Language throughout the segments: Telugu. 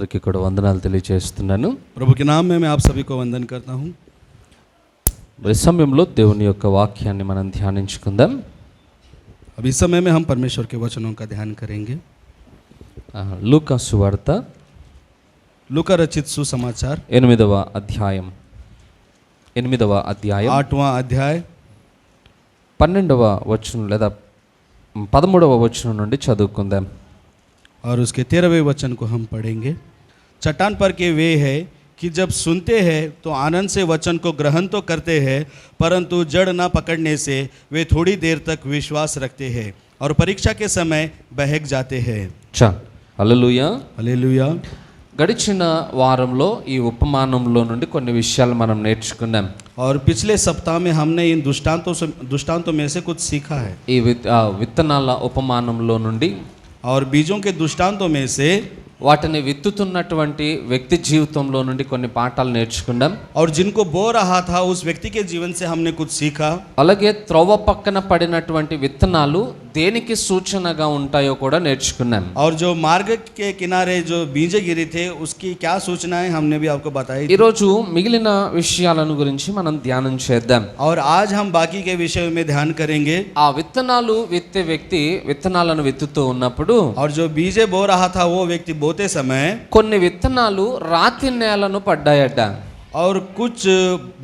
అందరికీ కూడా వందనాలు తెలియజేస్తున్నాను. प्रभु के नाम में मैं आप सभी को वंदन करता हूँ. ఈ సమయంలో దేవుని యొక్క వాక్యాన్ని మనం ధ్యానించుకుందాం. अब इस समय में हम परमेश्वर के वचनों का ध्यान करेंगे. లూకా సువార్త लूका रचित सुसमाचार 8వ అధ్యాయం 8वां अध्याय 12వ వచనం లేదా 13వ వచనం నుండి చదువుకుందాం. और उसके 13वें वचन को हम पढ़ेंगे. चट्टान पर के वे है कि जब सुनते हैं तो आनंद से वचन को ग्रहण तो करते हैं, परंतु जड़ न पकड़ने से वे थोड़ी देर तक विश्वास रखते हैं और परीक्षा के समय बहक जाते हैं. హల్లెలూయా. हालेलुया. గడిచిన వారంలో ఈ ఉపమానంలో నుండి కొన్ని విషయాలు మనం నేర్చుకున్నాం. और पिछले सप्ताह में हमने इन दृष्टांतों में से कुछ सीखा है. ఈ విత్తనాల ఉపమానంలో నుండి और बीजों के दृष्टांतों में से వాటిని విత్తుతున్నటువంటి వ్యక్తి జీవితంలో నుండి కొన్ని పాఠాలు నేర్చుకున్నాం. और जिनको बो रहा था उस व्यक्ति के जीवन से हमने कुछ सीखा. అలాగే త్రోవ పక్కన పడినటువంటి విత్తనాలు దేనికి సూచనగా ఉంటాయో కూడా నేర్చుకున్నాం. और जो मार्ग के किनारे जो बीज गिरे थे उसकी क्या सूचनाएं हमने भी आपको बताई. ఈ రోజు మిగిలిన విషయాలను గురించి మనం ధ్యానం చేద్దాం. और आज हम बाकी के विषय में ध्यान करेंगे. ఆ విత్తనాలు విత్తే వ్యక్తి విత్తనాలను విత్తుతూ ఉన్నప్పుడు और जो बीजे बो रहा था वो व्यक्ति बोते समय కొన్ని విత్తనాలు రాతి నేలను పడ్డాయట. और कुछ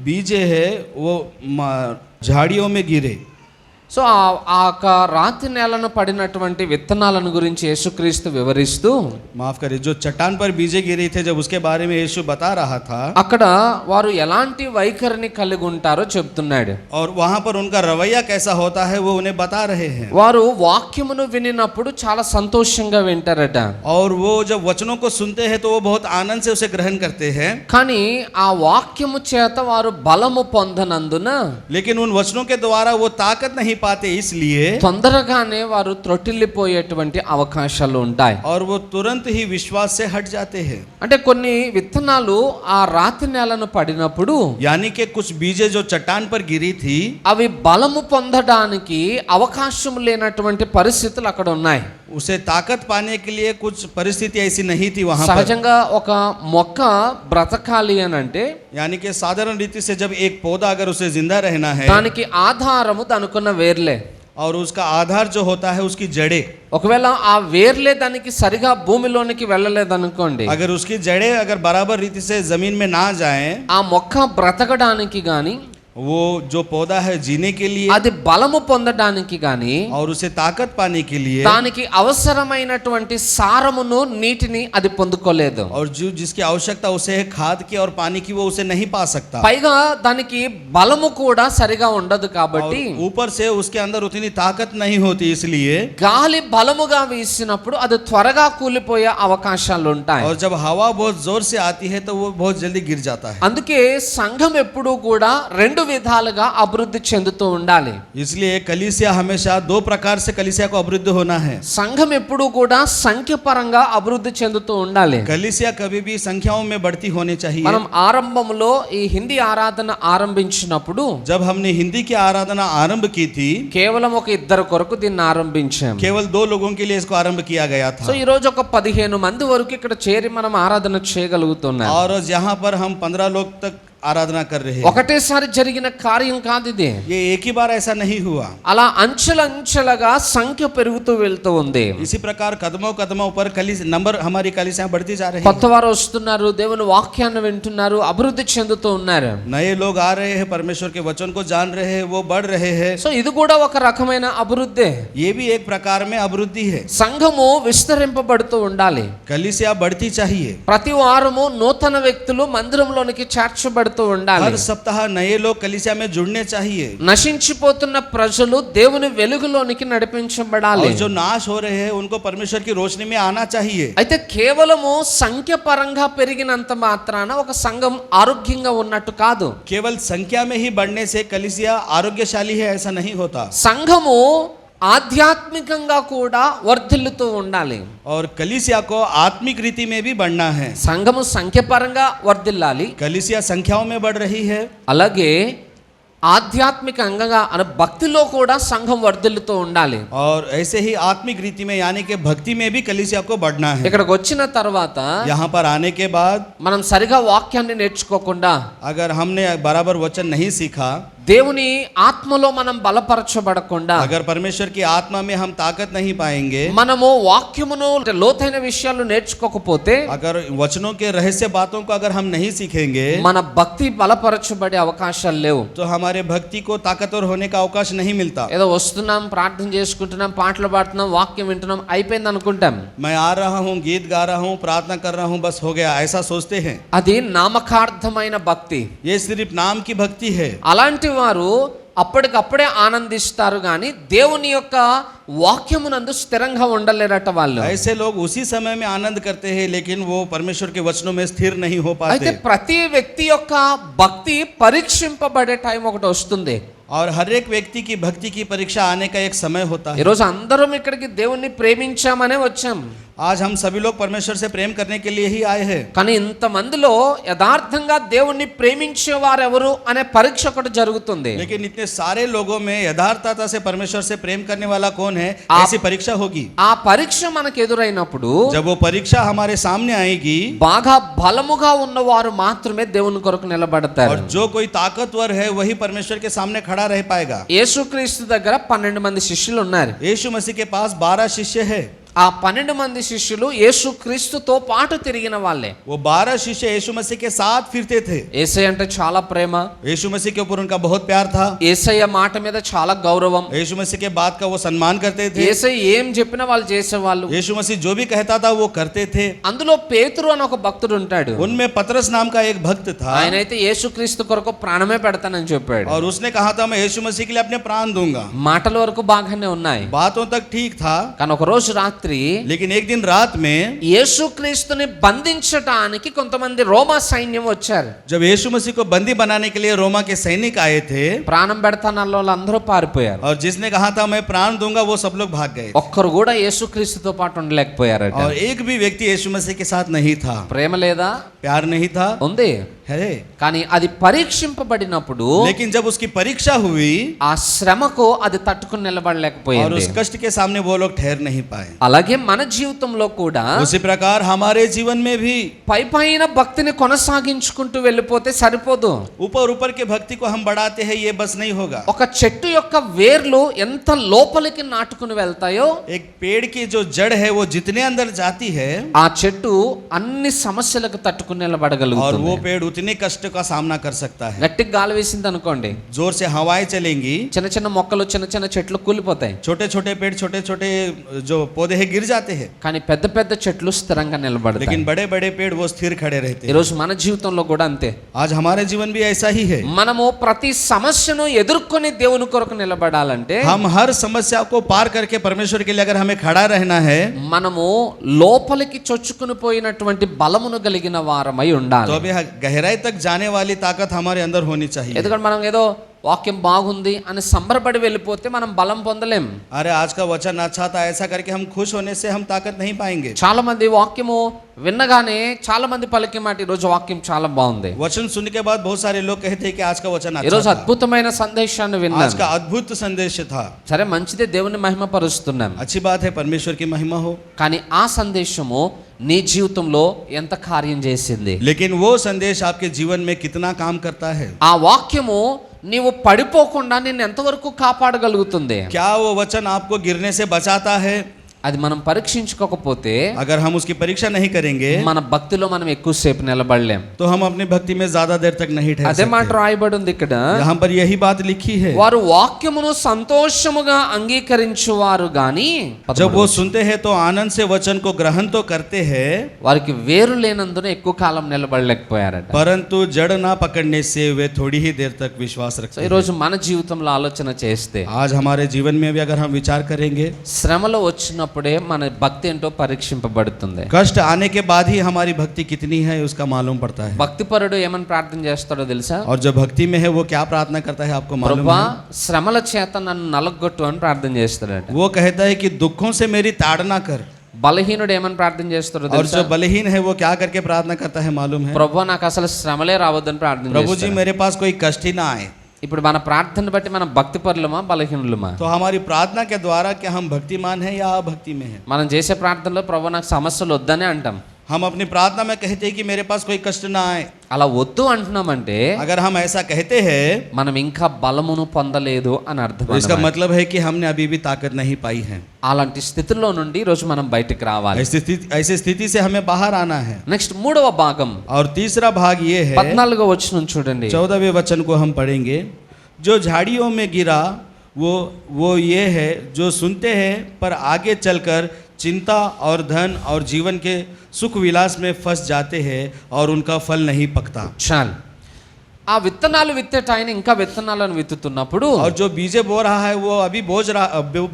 बीजे है वो झाड़ियों में गिरे. సో ఆ రాతి నేలను పడినటువంటి విత్తనాలను గురించి యేసుక్రీస్తు వివరిస్తూ, माफ करिए, जो चट्टान पर बीजे गिरे थे जब उसके बारे में यीशु बता रहा था, అక్కడ వారు ఎలాంటి వైఖరిని కలిగి ఉంటారో చెప్తున్నాడు. और वहां पर उनका रवैया कैसा होता है वो उन्हें बता रहे हैं. వారు వాక్యమును వినినప్పుడు చాలా సంతోషంగా వింటారట. और वो जब वचनों को सुनते हैं तो वो बहुत आनंद से उसे ग्रहण करते हैं. కానీ ఆ వాక్యము చేత వారు బలము పొందనందున, लेकिन उन वचनों के द्वारा वो ताकत नहीं पाते, इसलिए తొందరగానే వారు త్రొట్టిల్లిపోయేటువంటి అవకాశాలు ఉంటాయి. और वो तुरंत ही विश्वास से हट जाते हैं. అంటే కొన్ని విత్తనాలు ఆ రాతి నేలను పడినప్పుడు, यानी कि कुछ बीजे जो चट्टान पर गिरी थी అవి బలము పొందడానికి అవకాశం లేనటువంటి పరిస్థితులు అక్కడ ఉన్నాయి. उसे ताकत पाने के लिए कुछ परिस्थिति ऐसी नहीं थी वहां पर. సహజంగా ఒక మొక్క బ్రతకాలి అని అంటే, यानी कि साधारण रीति से जब एक पौधा अगर उसे जिंदा रहना है, దానికి ఆధారము దానికున్న వేర్లే. और उसका आधार जो होता है उसकी जड़ें. ఒకవేళ ఆ వేర్లే దానికి సరిగా భూమిలోనికి వెళ్ళలేదనుకోండి, अगर उसकी जड़ें अगर बराबर रीति से जमीन में ना जाएं, ఆ మొక్క బ్రతకడానికి గాని, वो जो पौधा है जीने के लिए అది బలము పొందడానికి గాని, और उसे ताकत पाने के लिए, దానికి అవసరమైనటువంటి సారమును నీటిని అది పొందుకోలేదు. और जो जिसकी आवश्यकता उसे है खाद की और पानी की, वो उसे नहीं पा सकता. పైగా దానికి బలము కూడా సరిగా ఉండదు కాబట్టి, ऊपर से उसके अंदर उतनी ताकत नहीं होती, इसलिए గాలి బలముగా వీసినప్పుడు అది త్వరగా కూలిపోయే అవకాశాలు ఉంటాయి. और जब हवा बहुत जोर से आती है तो वो बहुत जल्दी गिर जाता है. అందుకే సంఘం ఎప్పుడూ కూడా రెండు విధాలుగా అభివృద్ధి చెందుతూ ఉండాలి. इसलिए कलीसिया हमेशा दो प्रकार से कलीसिया को अभिवृद्धि होना है. సంఘం ఎప్పుడూ కూడా సంఖ్యపరంగా అభివృద్ధి చెందుతూ ఉండాలి. कलीसिया कभी भी संख्याओं में बढ़ती होनी चाहिए. మనం ఆరంభంలో ఈ హిందీ ఆరాధన ఆరంభించినప్పుడు, जब हमने हिंदी की आराधना आरंभ की थी, కేవలం ఒక ఇద్దరు కొరకు దీన్ని ఆరంభించాం. केवल 2 लोगों के लिए इसको आरंभ किया गया था. సో ఈ రోజు ఒక 15 మంది వరకు ఇక్కడ చేరి మనం ఆరాధన చేయగలుగుతున్నాం. और यहाँ पर हम 15 लोग तक आराधना कर रहे हैं. ఒకటేసారి జరిగిన కార్యం కాదు ఇది. ये एक ही बार ऐसा नहीं हुआ. అలా అంచెలంచెలుగా సంఖ్య పెరుగుతూ వెళ్తూ ఉంది. इसी प्रकार कदमों कदमों पर नंबर हमारी कलीसियां बढ़ती जा रही కొత్త వారు వస్తున్నారు, దేవుని వాక్యాన్ని వింటున్నారు, అభివృద్ధి చెందుతూ ఉన్నారు. नए लोग आ रहे हैं, परमेश्वर के वचन को जान रहे हैं, वो बढ़ रहे हैं. సో ఇది కూడా ఒక రకమైన అభివృద్ధి. ये भी एक प्रकार में अभिवृद्धि है. సంఘము విస్తరింపబడుతూ ఉండాలి. कलीसिया बढ़ती चाहिए. ప్రతి వారము నూతన వ్యక్తులు మందిరంలోనికి చేర్చబడుతూ ఉండాలి. हर सप्ताह नए लोग कलीसिया में जुड़ने चाहिए. నశించిపోతున్న ప్రజలు దేవుని వెలుగులోనికి నడిపించబడాలి. और जो नाश हो रहे हैं उनको परमेश्वर की रोशनी में आना चाहिए. అయితే కేవలము సంఖ్య పరంగా పెరిగినంత మాత్రాన ఒక సంఘం ఆరోగ్యంగా ఉన్నట్టు కాదు. केवल संख्या में ही बढ़ने से कलीसिया आरोग्यशाली है ऐसा नहीं होता. సంఘము ఆధ్యాత్మికంగా కూడా వర్ధిల్లుతూ ఉండాలి. और कलीसिया को आत्मिक रीति में भी बढ़ना है. సంఘము సంఖ్యపరంగా వర్ధిల్లాలి, कलीसिया संख्याओं में बढ़ रही है. అలాగే ఆధ్యాత్మికంగా అనే భక్తిలో కూడా సంఘం వర్ధిల్లుతూ ఉండాలి. और ऐसे ही आत्मिक रीति में यानी कि भक्ति में भी कलीसिया को बढ़ना है. ఇక్కడికి వచ్చిన తర్వాత यहाँ पर आने के बाद మనం సరిగా వాక్యాన్ని నేర్చుకోకుండా, अगर हमने बराबर वचन नहीं सीखा, దేవుని ఆత్మలో మనం బలపరచబడకుండా, अगर परमेश्वर की आत्मा में हम ताकत नहीं पाएंगे, మనము వాక్యమును లోతైన విషయాలు నేర్చుకోకపోతే, अगर वचनों के रहस्य बातों को अगर हम नहीं सीखेंगे, మన భక్తి బలపరచబడే అవకాశాలు లేవు. तो हमारे भक्ति को ताकतवर होने का अवकाश नहीं मिलता. ఏదో వస్తున్నాం, ప్రార్థన చేసుకుంటున్నాం, పాటలు పాడుతున్నాం, వాక్యం వింటున్నాం, అయిపోయింది అనుకుంటాం. मैं आ रहा हूँ, गीत गा रहा हूँ, प्रार्थना कर रहा हूँ, बस हो गया, ऐसा सोचते हैं. అది నామకార్థమైన భక్తి. ये सिर्फ नाम की भक्ति है. అలాంటి వారు అప్పటికప్పుడే ఆనందిస్తారు కానీ దేవుని యొక్క వాక్యమునందు స్థిరంగా ఉండలేరట వాళ్ళు. ऐसे लोग उसी समय में आनंद करते हैं, लेकिन वो परमेश्वर के वचनों में स्थिर नहीं हो అయితే पाते. ప్రతి వ్యక్తి యొక్క భక్తి పరీక్షింపబడే టైం ఒకటి వస్తుంది. और हर एक व्यक्ति की भक्ति की परीक्षा आने का एक समय होता है. ఈరోజు అందరం ఇక్కడికి దేవుణ్ణి ప్రేమించామనే వచ్చాం. आज हम सभी लोग परमेश्वर से प्रेम करने के लिए ही आए हैं. కానీ ఇంతమందిలో యథార్థంగా దేవుణ్ణి ప్రేమించే వారెవరు అనే పరీక్ష ఒకటి జరుగుతుంది. लेकिन इतने सारे लोगों में यथार्थता से परमेश्वर से प्रेम करने वाला कौन है, ऐसी परीक्षा होगी. ఆ పరీక్ష మనకు ఎదురైనప్పుడు जब वो परीक्षा हमारे सामने आएगी, బాగా బలముగా ఉన్నవారు మాత్రమే దేవుని కొరకు నిలబడతారు. और जो कोई ताकतवर है वही परमेश्वर के सामने खड़ा रह पाएगा. యేసుక్రీస్తు దగ్గర 12 మంది శిష్యులు ఉన్నారు. यीशु मसीह के पास 12 शिष्य है. ఆ 12 మంది శిష్యులు యేసుక్రీస్తుతో పాటు తిరిగిన వాళ్ళే. वो 12 शिष्य यीशु मसीह के साथ फिरते थे. యేసయ్య అంటే చాలా ప్రేమ, यीशु मसीह के ऊपर उनका बहुत प्यार था. యేసయ్య మాట మీద చాలా గౌరవం, यीशु मसीह के बात का वो सम्मान करते थे. యేసయ్య ఏం చెప్పినా వాళ్ళు చేసేవాళ్ళు. यीशु मसीह जो भी कहता था वो करते थे. అందులో పేతురు అని ఒక భక్తుడు ఉంటాడు. उनमें पतरस नाम का एक भक्त था, ఆయనైతే యేసుక్రీస్తు కొరకు ప్రాణమే పెడతానని చెప్పాడు. और उसने कहा था मैं यीशु मसीह के लिए अपने प्राण दूंगा. మాటల వరకు బాగానే ఉన్నాయి, बातों तक ठीक था, కానీ ఒక రోజు రాత్రి लेकिन एक दिन रात में యేసుక్రీస్తుని బంధించడానికి కొంతమంది రోమా సైన్యం వచ్చారు. जब यीशु मसीह को बंदी बनाने के लिए रोमा के सैनिक आए थे, ప్రాణం పెడతానన్న వాళ్ళందరూ పారిపోయారు. और जिसने कहा था मैं प्राण दूंगा वो सब लोग भाग गए. ఒక్కరు కూడా యేసుక్రీస్తుతో పాటు ఉండలేకపోయారట. और एक भी व्यक्ति यीशु मसीह के साथ नहीं था. ప్రేమ లేదా? प्यार नहीं था, ఉంది, है. కానీ అది పరీక్షింపబడినప్పుడు लेकिन जब उसकी परीक्षा हुई ఆ శ్రమకు అది తట్టుకుని और నిలబడలేకపోయింది. उस कष्ट के सामने वो लोग ठहर नहीं पाए. అలాగే మన జీవితంలో కూడా उसी प्रकार हमारे जीवन में भी పైపైన భక్తిని కొనసాగించుకుంటూ వెళ్ళిపోతే సరిపోదు. ऊपर ऊपर के भक्ति को हम बढ़ाते हैं, ये बस नहीं होगा. ఒక చెట్టు యొక్క వేర్లు ఎంత లోపలికి నాటుకుని వెళ్తాయో, एक पेड़ की जो जड़ है वो जितने अंदर जाती है, ఆ చెట్టు అన్ని సమస్యలకు తట్టుకుని और वो నిలబడగలుగుతుంది. पेड़ उतने कष्ट का सामना कर सकता है. గట్టిగా గాలి వేసింది అనుకోండి, जोर से हवाएं चलेंगी, చిన్న చిన్న మొక్కలు, చిన్న చిన్న చెట్లు కూలిపోతాయి. छोटे छोटे पेड़, छोटे छोटे जो पौधे हैं गिर जाते हैं, కానీ పెద్ద పెద్ద చెట్లు స్థిరంగా నిలబడతాయి. लेकिन बड़े बड़े पेड़ वो स्थिर खड़े रहते हैं. ఈరోజు మన జీవితంలో కూడా అంతే. आज हमारे जीवन भी ऐसा ही है. మనము ప్రతి సమస్యను ఎదుర్కొని దేవుని కొరకు నిలబడాలంటే, हम हर समस्या को पार करके परमेश्वर के लिए अगर हमें खड़ा रहना है, మనము లోపలికి చొచ్చుకుని పోయినటువంటి బలమును కలిగిన వారమై ఉండాలి. तो अभी गहराई तक जाने वाली ताकत हमारे अंदर होनी चाहिए. ఎందుకంటే మనం ఏదో వాక్యం బాగుంది అని సంబరపడి వెళ్ళిపోతే మనం బలం పొందలేం. अरे आज का वचन अच्छा था, ऐसा करके हम खुश होने से हम ताकत नहीं पाएंगे. చాలా మంది వాక్యము విన్నగానే చాలా మంది పలికి మాట ఈరోజు వాక్యం చాలా బాగుంది, वचन सुनने के बाद बहुत सारे लोग कहते हैं कि आज का वचन ఈరోజు अच्छा था, అద్భుతమైన సందేశాన్ని आज విన్నాను. का अद्भुत संदेश था. సరే, మంచిదే, దేవుని మహిమ పరుస్తున్నాం. अच्छी बात है, परमेश्वर की महिमा हो. కానీ ఆ సందేశము నీ జీవితంలో ఎంత కార్యం చేసింది? लेकिन वो संदेश आपके जीवन में कितना काम करता है? ఆ వాక్యము నీవు పడిపోకుండా నిన్ను ఎంతవరకు కాపాడగలుగుతుంది? क्या वो वचन आपको गिरने से बचाता है? అది మనం పరీక్షించుకోకపోతే, अगर हम उसकी परीक्षा नहीं करेंगे మన భక్తిలో మనం ఎక్కువసేపు నిలబడలేం. तो हम अपनी भक्ति में ज्यादा देर तक नहीं ठहर అదే మాట सकते. రాయబడి ఉంది ఇక్కడ. यहाँ पर यही बात लिखी है, వారు వాక్యమును సంతోషముగా అంగీకరించువారు గాని, जब वो सुनते हैं तो आनंद से वचन को ग्रहण तो करते हैं, వారికి వేరు లేనందున ఎక్కువ కాలం నిలబడలేకపోయారట. परंतु जड़ ना पकड़ने से वे थोड़ी ही देर तक विश्वास సో रखते ఈ हैं. రోజు మన జీవితంలో ఆలోచన చేస్తే, आज हमारे जीवन में भी अगर हम विचार करेंगे, శ్రమలో వచ్చినప్పుడే మన భక్తి ఏంటో పరీక్షింపబడుతుంది. कष्ट आने के बाद ही हमारी भक्ति कितनी है उसका मालूम पड़ता है. భక్తిపరుడు ఏమని ప్రార్థన చేస్తాడో తెలుసా? और जो भक्ति में है वो क्या प्रार्थना करता है आपको मालूम ప్రభువా, है? శ్రమల చేత నన్ను నలగొట్టు అని ప్రార్థన చేస్తాడట. वो कहता है कि दुखों से मेरी ताड़ना कर. బలహీనుడు ఏమని ప్రార్థన చేస్తాడో और తెలుసా? जो बलहीन है वो क्या करके प्रार्थना करता है मालूम है? ప్రభువా, నాకు అసలు శ్రమలే రావద్దని ప్రార్థన प्रभु जी చేస్తాడు. मेरे पास कोई कष्ट ही ना आए. ఇప్పుడు మన ప్రార్థన బట్టి మనం భక్తి పరులమా బలహీనులమా? तो हमारी प्रार्थना के द्वारा क्या हम भक्तिमान हैं या अभक्ति में हैं? మనం చేసే ప్రార్థనలో ప్రభు నాకు సమస్యలు వద్దనే అంటాం. हम अपनी प्रार्थना में कहते हैं कि मेरे पास कोई कष्ट ना आए. అలా వద్దు అంటున్నామంటే अगर हम ऐसा कहते हैं మనం ఇంకా బలమును పొందలేదు అని అర్థం तो इसका అన్నమాట. मतलब है कि हमने अभी भी ताकत नहीं पाई है. అలాంటి స్థితిలో నుండి ఈరోజు మనం బయటికి రావాలి. ऐसी स्थिति से हमें बाहर आना है. నెక్స్ట్ మూడవ భాగం और तीसरा भाग ये है, 14వ వచనం చూడండి. 14वें वचन को हम पढ़ेंगे. जो झाड़ियों में गिरा वो ये है जो सुनते हैं पर आगे चलकर चिंता और धन और जीवन के सुख विलास में फंस जाते हैं और उनका फल नहीं पकता. చాలు. ఆ విత్తనాలు విత్తేట ఆయన ఇంకా విత్తనాలను విత్తుతున్నప్పుడు और जो बीजे बो रहा है वो अभी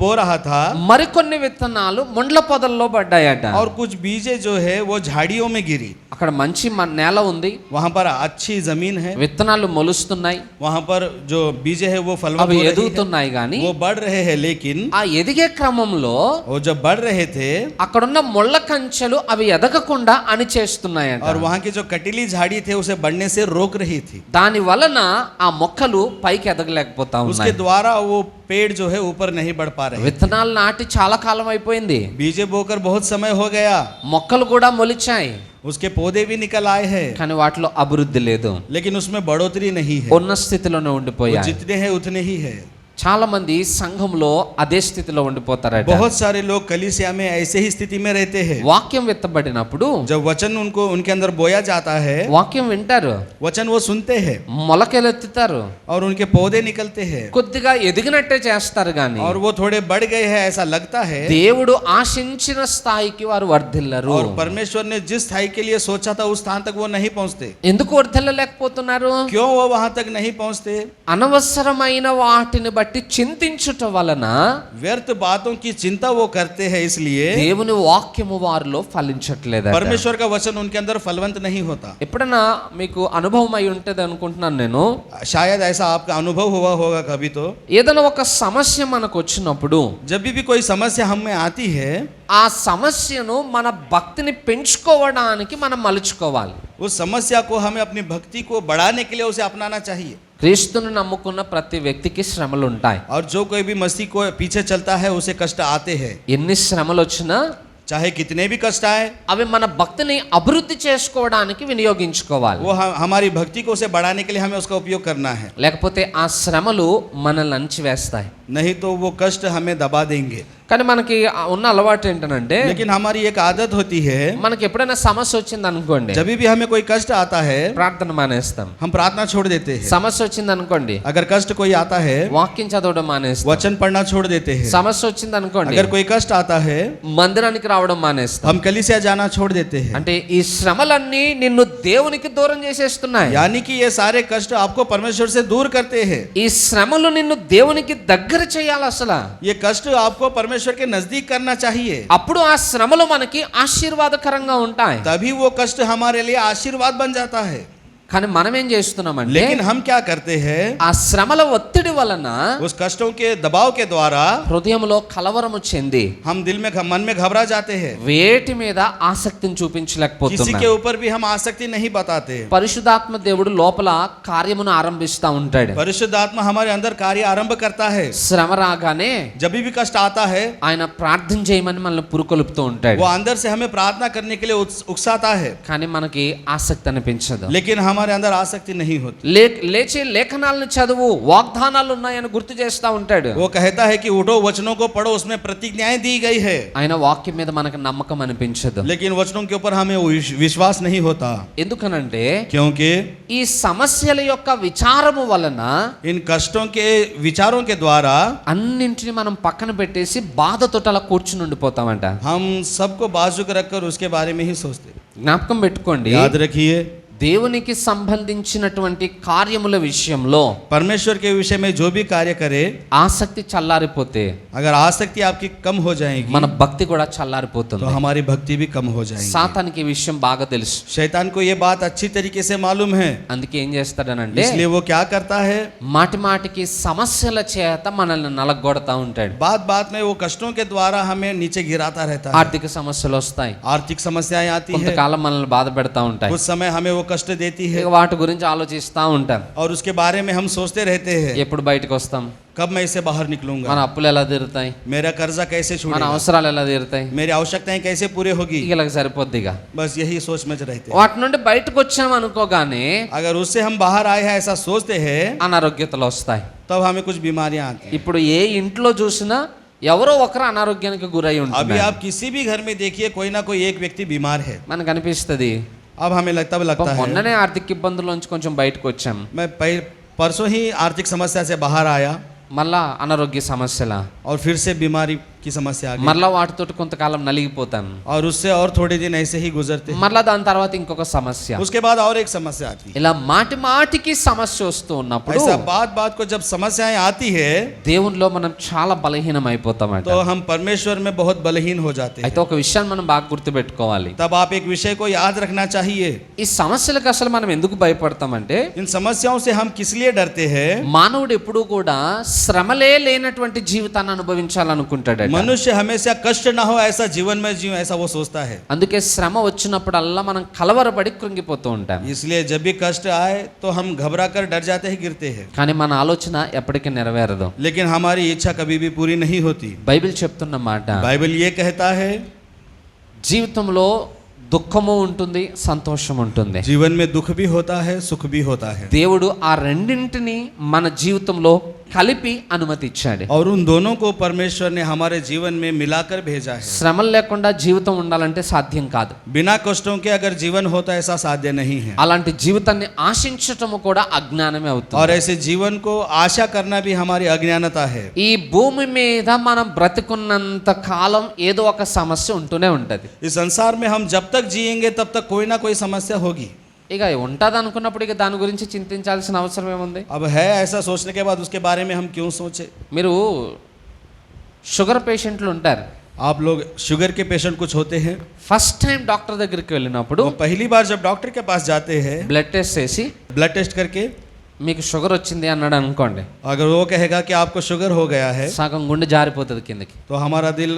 बो रहा था, మరికొన్ని విత్తనాలు ముండ్ల పొదల్లో పడ్డాయట. और कुछ बीजे जो है वो झाड़ियों में गिरी. అక్కడ మంచి నేల ఉంది, वहाँ पर अच्छी जमीन है, విత్తనాలు మొలుస్తున్నాయి, वहाँ पर जो बीजे है वो फलवंत అవి हो रही है, ఎదుగుతున్నాయి గాని वो बढ़ रहे हैं. लेकिन ఆ ఎదిగే క్రమంలో वो जब बढ़ रहे थे అక్కడున్న ముళ్ళ కంచెలు అవి ఎదగకుండా అణిచేస్తున్నాయట. और वहाँ की जो कटीली झाड़ी थे उसे बढ़ने से रोक रही थी. దాని వలన ఆ మొక్కలు పైకి ఎదగలేకపోతా उसके ఉన్నాయి. द्वारा वो पेड़ जो है ऊपर नहीं बढ़ पा रहे. విత్తనాలు నాటి చాలా కాలం అయిపోయింది, बीजे बोकर बहुत समय हो गया, మొక్కలు కూడా మొలిచాయి, उसके पौधे भी निकल आए हैं, కానీ వాటిలో అభివృద్ధి లేదు, लेकिन उसमें बढ़ोतरी नहीं है. ఉన్న స్థితిలోనే वो ఉండిపోయాయి. जितने हैं उतने ही है. చాలా మంది సంఘంలో అదే స్థితిలో ఉండిపోతారట. बहुत सारे लोग कलीसिया में ऐसे ही स्थिति में रहते हैं. వాక్యం విత్తబడినప్పుడు जब वचन उनके अंदर बोया जाता है, వాక్యం వింటారు, वचन वो सुनते हैं మొలకెలెత్తుతారు, और उनके पौधे निकलते हैं కొద్దిగా ఎదిగినట్టే చేస్తారు గాని और वो थोड़े बढ़ गए हैं ऐसा लगता है. దేవుడు ఆశించిన స్థాయికి వారు వర్ధిల్లరు. और परमेश्वर ने जिस स्थाई के लिए सोचा था उस स्थान तक वो नहीं पहुंचते. ఎందుకు వర్ధిల్లలేకపోతున్నారు? क्यों वो वहां तक नहीं पहुंचते? అనవసరమైన వాటిని బట్టి చింతించుట వలన व्यर्थ बातों की चिंता वो करते हैं, इसलिए దేవుని వాక్యము వారిలో ఫలించట్లేదు. परमेश्वर का वचन उनके अंदर फलवंत नहीं होता. ఎప్పుడైనా మీకు అనుభవం అయి ఉంటది అనుకుంటున్నాను నేను. शायद ऐसा आपका अनुभव हुआ होगा कभी. तो ఏదైనా ఒక సమస్య మనకు వచ్చినప్పుడు जब भी कोई समस्या हम में आती है, ఆ సమస్యను మన భక్తిని పెంచుకోవడానికి మనం మలుచుకోవాలి. उस समस्या को हमें अपनी भक्ति को बढ़ाने के लिए उसे अपनाना चाहिए. క్రీస్తును నమ్ముకున్న ప్రతి వ్యక్తికి శ్రమలు ఉంటాయి. और जो कोई भी मसीह को पीछे चलता है उसे कष्ट आते हैं. ఎన్ని శ్రమలు వచ్చినా चाहे कितने भी कष्ट आए, అవి మన భక్తిని అభివృద్ధి చేసుకోవడానికి వినియోగించుకోవాలి. वो हमारी भक्ति को उसे बढ़ाने के लिए हमें उसका उपयोग करना है. లేకపోతే ఆ శ్రమలు మనల్ని అణిచివేస్తాయి. नहीं तो वो कष्ट हमें दबा देंगे. కానీ మనకి ఉన్న అలవాటు ఏంటంటే, लेकिन हमारी एक आदत होती है, మనకి ఎప్పుడైనా సమస్య వచ్చింది అనుకోండి, जब भी हमें कोई कष्ट आता है ప్రార్థన మానేస్తాం. हम प्रार्थना छोड़ देते हैं. సమస్య వచ్చింది అనుకోండి, अगर कष्ट कोई आता है వాక్యం చదవడం మానేస్తాం. वचन पढ़ना छोड़ देते हैं. సమస్య వచ్చింది అనుకోండి, अगर कोई कष्ट आता है మందిరానికి రావడం మానేస్తాం. हम कलीसिया जाना छोड़ देते हैं. అంటే ఈ శ్రమలన్నీ నిన్ను దేవునికి దూరం చేసేస్తున్నాయి. यानी कि ये सारे कष्ट आपको परमेश्वर से दूर करते हैं. ఈ శ్రమలు నిన్ను దేవునికి దగ్గర చేయాలి. అసలు ये कष्ट आपको परमेश्वर के नजदीक करना चाहिए. అప్పుడు ఆ శ్రమలు మనకి ఆశీర్వాదకరంగా ఉంటాయి. तभी वो कष्ट हमारे लिए आशीर्वाद बन जाता है. కానీ మనం ఏం చేస్తున్నామంటే, लेकिन हम क्या करते हैं, ఆ శ్రమల ఒత్తిడి వలన उस कष्टों के दबाव के द्वारा హృదయంలో కలవరము చెంది हम मन में घबरा जाते हैं. వేటి మీద ఆసక్తిని किसी చూపించలేకపోతున్నాం. के ऊपर भी हम आसक्ति नहीं बताते. పరిశుద్ధాత్మ దేవుడు లోపల కార్యమును ఆరంభిస్తా ఉంటాడు. परिशुद्ध आत्मा हमारे अंदर कार्य आरंभ करता है. శ్రమ రాగానే जब भी कष्ट आता है ఆయన ప్రార్థన చేయమని మనల్ని పురుకొలుపుతూ ఉంటాడు. वो अंदर से हमें प्रार्थना करने के लिए उकसाता है. కానీ మనకి ఆసక్తి అనిపించదు. लेकिन हमारे अंदर आसक्ति नहीं होती. లేచి లేఖనాలను చదువు, వాగ్దానాలు ఉన్నాయని గుర్తు చేస్తా ఉంటాడు. वो कहता है कि उठो वचनों को पढ़ो, उसमें प्रतिज्ञाएं दी गई है. ఆయన వాక్యం మీద మనకు నమ్మకం అనిపించదు. लेकिन वचनों के ऊपर हमें विश्वास नहीं होता. ఎందుకనంటే क्योंकि ఈ సమస్యల యొక్క విచారము వలన इन कष्टों के विचारों के द्वारा అన్నింటిని మనం పక్కన పెట్టేసి బాధతోటి అలా కూర్చుని ఉండిపోతామంట. हम सबको बाजू को रखकर उसके बारे में ही सोचते. జ్ఞాపకం పెట్టుకోండి, याद रखिए, దేవునికి సంబంధించినటువంటి కార్యముల విషయంలో परमेश्वर के विषय में जो भी कार्य करे, ఆసక్తి చల్లారిపోతే अगर आसक्ति आपकी कम हो जाएगी మన భక్తి కూడా तो చల్లారిపోతుంది. हमारी भक्ति भी कम हो जाएगी. సాతానికి ఈ విషయం బాగా తెలుసు. शैतान को ये बात अच्छी तरीके से मालूम है. అందుకే ఏం చేస్తాడనంటే, इसलिए वो क्या करता है, మాటి మాటికి సమస్యల చేత మనల్ని నలగొడతా ఉంటాడు. बात बात में वो कष्टों के द्वारा हमें नीचे गिराता रहता है. ఆర్థిక సమస్యలు వస్తాయి, आर्थिक समस्याएं आती है, కొంతకాలం మనల్ని బాధ పెడతా ఉంటాయి. कुछ समय हमें वो कष्ट देती है ఇక వాటి గురించి ఆలోచిస్తూ ఉంటాం. और उसके बारे में हम सोचते रहते हैं ఎప్పుడు బయటకు వస్తాం, कब मैं इससे बाहर మన निकलूंगा, అప్పులు ఎలా తీరుతాయి, मेरा कर्जा कैसे మన छूटेगा, అవసరాలు ఎలా తీరుతాయి, मेरी आवश्यकताएं कैसे पूरे होगी, ఇక ఇలా సరిపోద్ది. ఇక बस यही सोच में रहते हैं। వాటి నుండి బయటకు వచ్చాం అనుకోగానే अगर उससे हम बाहर आए हैं ऐसा सोचते हैं అనారోగ్యతలు వస్తాయి. तब हमें कुछ बीमारियां आती हैं। ఇప్పుడు ఏ ఇంట్లో చూసినా ఎవరో ఒకరు అనారోగ్యానికి గురై अभी ఉంటుంది. आप किसी भी घर में देखिए कोई ना कोई एक व्यक्ति बीमार है। మనకు అనిపిస్తుంది अब हमें लगता है మొన్ననే ఆర్థిక ఇబ్బందుల్లోంచి కొంచెం బయటకు వచ్చాం, मैं परसों ही आर्थिक समस्या से बाहर आया మళ్ళా అనారోగ్య సమస్యల, और फिर से बीमारी की समस्या आ गई మళ్ళా వాటితోటి కొంతకాలం నలిగిపోతాను, और उससे और थोड़े दिन ऐसे ही गुजरते हैं। మళ్ళా దాని తర్వాత ఇంకొక సమస్య. उसके बाद और एक समस्या आती है। ఇలా మాటి మాటికి సమస్య వస్తూ ఉన్నప్పుడు ऐसा बात को जब समस्याएं आती है దేవునిలో మనం చాలా బలహీనం అయిపోతామట. तो हम परमेश्वर में बहुत बलहीन हो जाते అయితే हैं। ఒక విషయాన్ని మనం బాగా గుర్తుపెట్టుకోవాలి. तब आप एक विषय को याद रखना चाहिए, ఈ సమస్యలకు అసలు మనం ఎందుకు భయపడతామంటే, इन समस्याओं से हम किस लिए डरते हैं। మానవుడు ఎప్పుడూ కూడా శ్రమలే లేనటువంటి జీవితాన్ని అనుభవించాలనుకుంటాడట. मनुष्य हमेशा कष्ट ना हो ऐसा जीवन में जीव ऐसा वो सोचता है। అందుకే శ్రమ వచ్చినప్పుడల్లా మనం కలవరపడి కృంగిపోతూ ఉంటాం. इसलिए जब भी कष्ट आए तो हम घबरा कर डर जाते हैं, गिरते हैं, కానీ మన ఆలోచన ఎప్పటికీ నెరవేరదు. लेकिन हमारी इच्छा कभी भी पूरी नहीं होती। బైబిల్ చెప్తున్న మాట, बाइबल ये कहता है జీవితంలో దుఃఖము ఉంటుంది, సంతోషం ఉంటుంది. जीवन में दुख भी होता है, सुख भी होता है, దేవుడు ఆ రెండింటిని మన జీవితంలో కలిపి అనుమతి ఇచ్చాడు. और उन दोनों को परमेश्वर ने हमारे जीवन में मिलाकर भेजा है। శ్రమలు లేకుండా జీవితం ఉండాలంటే సాధ్యం కాదు. बिना कष्टों के अगर जीवन होता ऐसा साध्य नहीं है, అలాంటి జీవితాన్ని ఆశించటము కూడా అజ్ఞానమే और అవుతుంది. ऐसे जीवन को आशा करना भी हमारी अज्ञानता है। ఈ భూమి మీద మనం బ్రతికున్నంత కాలం ఏదో ఒక సమస్య ఉంటూనే ఉంటది. इस संसार में हम जब तक जिएंगे तब तक कोई ना कोई समस्या होगी। ఇక ఉంటది అనుకున్నప్పుడు ఇక దాని గురించి చింతించాల్సిన అవసరం ఏముంది? अब है ऐसा सोचने के बाद उसके बारे में हम क्यों सोचे। మీరు షుగర్ పేషెంట్లు ఉంటారు. आप लोग शुगर के पेशेंट कुछ होते हैं, ఫస్ట్ టైం డాక్టర్ దగ్గరికి వెళ్ళినప్పుడు वो पहली बार जब डॉक्टर के पास जाते हैं బ్లడ్ టెస్ట్ చేసి ब्लड टेस्ट करके, మీకు షుగర్ వచ్చింది అన్నాడు అనుకోండి, अगर वो कहेगा कि आपको शुगर हो गया है సగం గుండె జారిపోతుంది కిందకి. तो हमारा दिल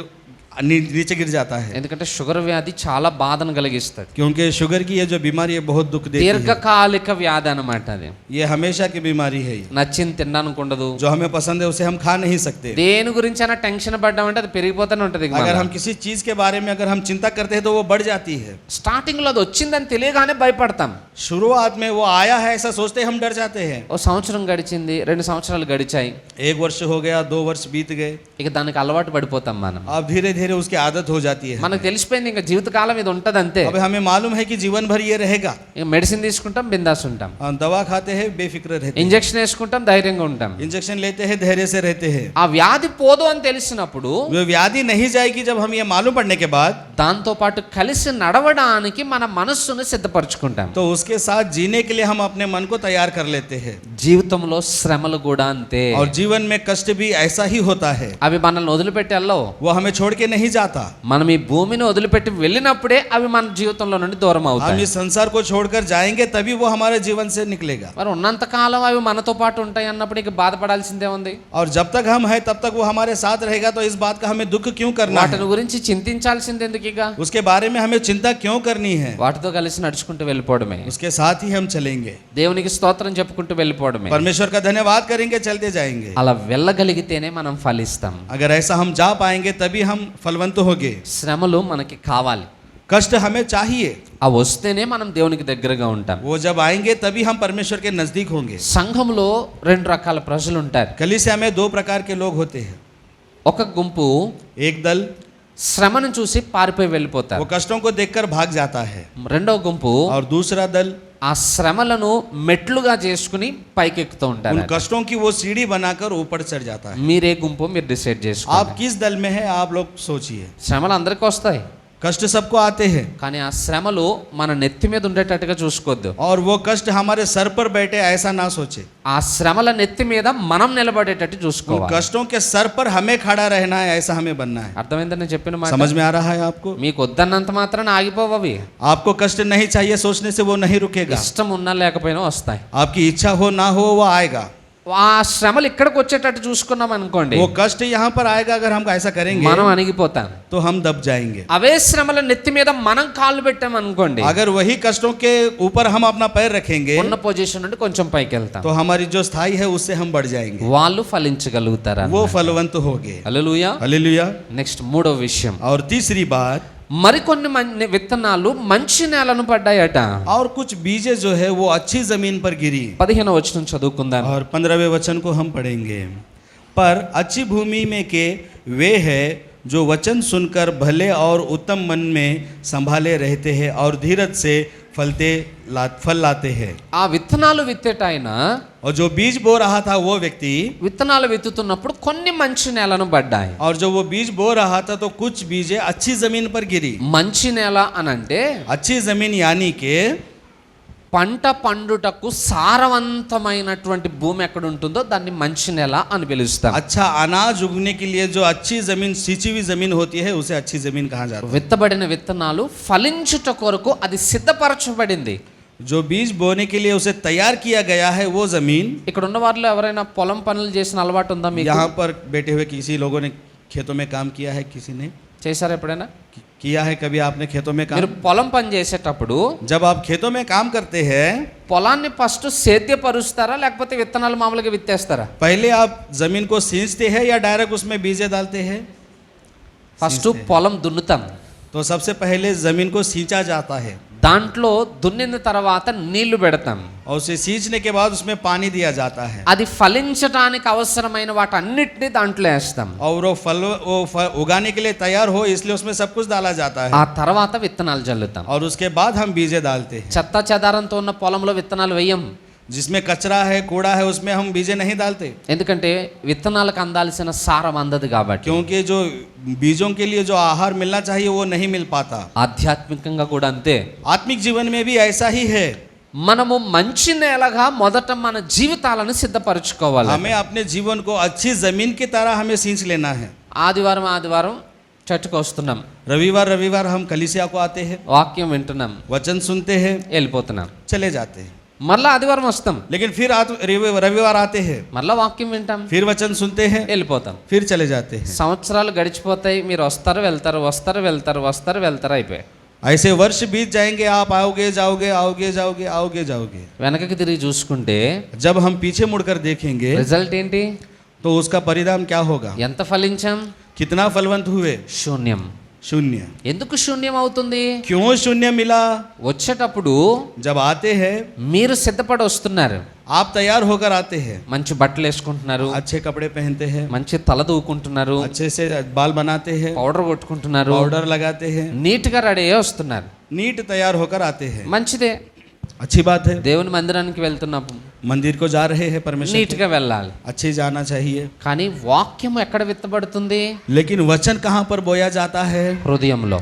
नीचे गिर जाता है, ఎందుకంటే షుగర్ వ్యాధి చాలా బాధను కలిగిస్తుంది. क्योंकि शुगर की ये जो बीमारी है बहुत दुख देती है। దీర్ఘకాలిక వ్యాధి అన్నమాట అది. ये हमेशा की बीमारी है, ये నచ్చింది తినడానికి ఉండదు. जो हमें पसंद है उसे हम खा नहीं सकते। దేని గురించి అయినా టెన్షన్ పడ్డామంటే అది పెరిగిపోతూనే ఉంటుంది. अगर हम किसी चीज के बारे में अगर हम चिंता करते हैं तो वो बढ़ जाती है। స్టార్టింగ్ లో అది వచ్చిందని తెలియగానే భయపడతాం. शुरुआत में वो आया है ऐसा सोचते हम डर जाते हैं। ఓ సంవత్సరం గడిచింది, 2 సంవత్సరాలు గడిచాయి, 1 वर्ष हो गया, 2 वर्ष बीत गए, ఇక దానికి అలవాటు పడిపోతాం మనం. अब धीरे धीरे उसकी आदत हो जाती है। మనకు తెలిసిపోయింది ఇంకా జీవితకాలం ఇది ఉంటది అంతే. अब हमें मालूम है कि जीवन भर ये रहेगा। ఇక మెడిసిన్ తీసుకుంటాం, బిందాస్ ఉంటాం. हम दवा खाते हैं, बेफिक्र रहते हैं, ఇంజెక్షన్ వేసుకుంటాం, ధైర్యంగా ఉంటాం. इंजेक्शन लेते हैं, धैर्य से रहते हैं। ఆ వ్యాధి పోదు అని తెలిసినప్పుడు वो व्याधि नहीं जाएगी जब हम ये मालूम पड़ने के बाद, దాంతో పాటు కలిసి నడవడానికి మన మనస్సును సిద్ధపరచుకుంటాం. तो उसके साथ जीने के लिए हम अपने मन को तैयार कर लेते हैं। జీవితంలో శ్రమలు కూడా అంతే. और जीवन में कष्ट भी ऐसा ही होता है, అవి మనల్ని వదిలిపెట్టి వెళ్ళవు. वो हमें छोड़ के नहीं जाता। మనం ఈ భూమిని వదిలిపెట్టి వెళ్ళినప్పుడే అవి మన జీవితంలో నుండి దూరం हम అవుతాయి. इस संसार को छोड़कर जाएंगे तभी वो हमारे जीवन से निकलेगा। మరి ఉన్నంత కాలం అవి మనతో పాటు ఉంటాయి అన్నప్పుడు ఇక బాధపడాల్సిందే ఉంది. और जब तक हम हैं तब तक वो हमारे साथ रहेगा, तो इस बात का हमें दुख क्यों करना है, వాటిని గురించి చింతించాల్సింది ఎందుకు? ఇక उसके बारे में हमें चिंता क्यों करनी है। వాటితో కలిసి నడుచుకుంటూ వెళ్ళిపోవడమే, उसके साथ ही हम चलेंगे, దేవునికి స్తోత్రం చెప్పుకుంటూ వెళ్ళిపోవడమే. परमेश्वर का धन्यवाद करेंगे, चलते जाएंगे। అలా వెళ్ళగలిగితేనే మనం ఫలిస్తాం. अगर ऐसा हम जा पाएंगे तभी हम फलवंत होंगे। శ్రమలు మనకి కావాలి, कष्ट हमें चाहिए, అవి వస్తేనే మనం దేవునికి దగ్గరగా ఉంటాం. वो जब आएंगे तभी हम परमेश्वर के नजदीक होंगे। సంఘంలో 2 రకాల ప్రజలు ఉంటారు. कलीसिया में 2 प्रकार के लोग होते हैं। ఒక గుంపు एक दल శ్రమను చూసి పారిపోయి वो వెళ్ళిపోతారు. कष्टों को देखकर भाग जाता है, రెండో గుంపు और दूसरा दल ఆ శ్రమలను మెట్లుగా చేసుకుని పైకెక్కుతూ उन ఉంటారు. कष्टों की वो सीढ़ी बनाकर ऊपर चढ़ जाता है। మీరే గుంపు మీరు డిసైడ్ आप చేసుకోండి. किस दल में हैं आप लोग सोचिए। శ్రమలు అందరికీ వస్తాయి, कष्ट सबको आते हैं, కానీ ఆ శ్రమలు మన నెత్తి మీద ఉండేటట్టుగా చూసుకోవద్దు. और वो कष्ट हमारे सर पर बैठे ऐसा ना सोचे। ఆ శ్రమల నెత్తి మీద మనం నిలబడేటట్టు उन చూసుకోవాలి. कष्टों के सर पर हमें खड़ा रहना है, ऐसा हमें बनना है। అర్థమైందని నేను చెప్పిన మాట? समझ में आ रहा है आपको? మీకు వద్దన్నంత మాత్రాన ఆగిపోవవి. आपको कष्ट नहीं चाहिए सोचने से वो नहीं रुकेगा। ఇష్టం ఉన్నా లేకపోయినా వస్తాయి. आपकी इच्छा हो ना हो वो आएगा। ఆ శ్రమలు ఇక్కడికి వచ్చేటట్టు చూసుకున్నాం అనుకోండి, वो कष्ट यहाँ पर आएगा अगर हम ऐसा करेंगे మనం అణిగిపోతాం. तो हम दब जाएंगे. అవే శ్రమల నెత్తి మీద మనం కాళ్ళు పెట్టాం అనుకోండి, अगर वही कष्टों के ऊपर हम अपना पैर रखेंगे ఉన్న పొజిషన్ నుండి కొంచెం పైకి వెళ్తాం. तो हमारी जो स्थाई है उससे हम बढ़ जाएंगे. వాళ్ళు ఫలించగలుగుతారా? वो फलवंत होंगे. హల్లెలూయా. हालेलुया. నెక్స్ట్ మూడో విషయం, और तीसरी बात, మరికొన్ని విత్తనాలు మంచి నేలను పడ్డాయట. और कुछ बीजे जो है वो अच्छी जमीन पर गिरी. 15వ వచనం చదువుకుందాం. और 15वें वचन को हम पढ़ेंगे. पर अच्छी भूमि में के वे है जो वचन सुनकर भले और उत्तम मन में संभाले रहते हैं और धीरज से फल लाते हैं. ఆ విత్తనాలు విత్తేటాయన और जो बीज बो रहा था वो व्यक्ति, విత్తనాలు విత్తుతున్నప్పుడు కొన్ని మంచి నేలను పడ్డాయి. और जो वो बीज बो रहा था तो कुछ बीजे अच्छी जमीन पर गिरी. మంచి నేల అనంటే अच्छी जमीन यानी के పంట పండుటకు సారవంతమైనటువంటి భూమి ఎక్కడ ఉంటుందో దాన్ని మంచి నేల అని పిలుస్తాం. अच्छा अनाज उगने के लिए जो अच्छी जमीन, सींची हुई जमीन होती है उसे अच्छी जमीन कहा जाता है. విత్తబడిన విత్తనాలు ఫలించుట కొరకు అది సిద్ధపరచబడింది. जो बीज बोने के लिए उसे तैयार किया गया है वो जमीन. ఇక్కడ ఉన్న వారిలో ఎవరైనా పొలం పనులు చేసిన అలవాటు ఉందా మీకు? यहाँ पर बैठे हुए किसी लोगों ने खेतों में काम किया है, किसी ने చేశారా ఎప్పుడైనా? किया है कभी आपने खेतों में మీరు काम? పొలం పని చేసేటప్పుడు जब आप खेतों में काम करते हैं పొలాన్ని ఫస్ట్ సేద్యపరుస్తారా లేకపోతే విత్తనాలు మామూలుగా విత్తేస్తారా? पहले आप जमीन को सींचते हैं या डायरेक्ट उसमें बीजे डालते हैं? ఫస్ట్ పొలం దున్నుతాం, तो सबसे पहले जमीन को सींचा जाता है దాంట్లో దున్నిన తర్వాత నీళ్లు పెడతాం, और उसे सींचने के बाद उसमें पानी दिया जाता है అది ఫలించడానికి అవసరమైన వాటన్నిటిని దాంట్లో వేస్తాం. और वो फल उगाने के लिए तैयार हो इसलिए उसमें सब कुछ डाला जाता ఆ है తర్వాత విత్తనాలు జల్లుతాం. और उसके बाद हम बीजे डालते हैं. చెత్త చెదారంతో ఉన్న పొలంలో విత్తనాలు వేయం, जिसमें कचरा है, कूड़ा है, उसमें हम बीजे नहीं डालते, ఎందుకంటే విత్తనాలకు అందాల్సిన సారం అందదు కాబట్టి. क्योंकि जो बीजों के लिए जो आहार मिलना चाहिए वो नहीं मिल पाता. ఆధ్యాత్మికంగా కూడా అంతే. आत्मिक जीवन में भी ऐसा ही है. మనము మంచి నేలగా మొదట మన జీవితాలను సిద్ధపరచుకోవాలి. हमें अपने जीवन को अच्छी जमीन की तरह हमें सींच लेना है. ఆదివారం చర్చకు వస్తున్నాం, रविवार हम कलीसिया को आते हैं, వాక్యం వింటున్నాం, वचन सुनते हैं, వెళ్ళిపోతున్నాం. चले जाते हैं. మళ్ళా ఆదివారం వస్తాం, लेकिन फिर रविवार आते हैं, మళ్ళా వాక్యం వింటాం, फिर वचन सुनते हैं, వెళ్ళిపోతాం. फिर चले जाते हैं. సంవత్సరాలు గడిచిపోతాయి, మీరు వస్తారు వెళ్తారు వస్తారు వెళ్తారు వస్తారు వెళ్తారు అయిపోయి. ऐसे वर्ष बीत जाएंगे, आप आओगे जाओगे आओगे जाओगे आओगे जाओगे. వెనకకి తిరిగి చూసుకుంటే जब हम पीछे मुड़कर देखेंगे రిజల్ట్ ఏంటి? तो उसका परिणाम क्या होगा? ఎంత ఫలించాం? कितना फलवंत हुए? శూన్యం. शून्य. ఎందుకు శూన్యం అవుతుంది? क्यों शून्य मिला? వచ్చేటప్పుడు जब आते हैं మీరు సిద్ధపడి వస్తున్నారు, आप तैयार होकर आते हैं, మంచి బట్టలు వేసుకుంటున్నారు, अच्छे कपड़े पहनते हैं, మంచి తల దూకుంటున్నారు, अच्छे से बाल बनाते हैं, పౌడర్ కొట్టుకుంటున్నారు, पाउडर लगाते हैं, నీట్ గా రెడీ అయ్యి వస్తున్నారు. नीट तैयार होकर आते हैं. మంచిదే, अच्छी बात है. దేవుని మందిరానికి వెళ్తున్నప్పుడు मंदिर को जा रहे हैं परमेश्वर నీట్ के, గా వెళ్ళాలి. अच्छे जाना चाहिए. కానీ వాక్యం ఎక్కడ విత్తబడుతుంది? लेकिन वचन कहाँ पर बोया जाता है? హృదయంలో.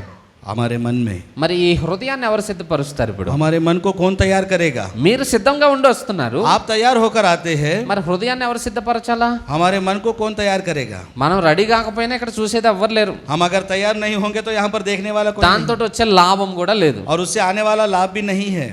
हमारे मन में. మరి ఈ హృదయాన్ని ఎవరు సిద్ధపరుస్తారు? ఇప్పుడు हमारे मन को कौन तैयार करेगा? మీరు సిద్ధంగా ఉండి వస్తున్నారు, आप तैयार होकर आते हैं, మరి హృదయాన్ని ఎవరు సిద్ధపరచాలా? हमारे मन को कौन तैयार करेगा? మనం రెడీ కాకపోయినా ఇక్కడ చూసేది ఎవ్వరు లేరు, हम अगर तैयार नहीं होंगे तो यहाँ पर देखने वाला कोई దాంతో వచ్చే లాభం కూడా లేదు. नहीं, और उससे आने वाला लाभ भी नहीं है.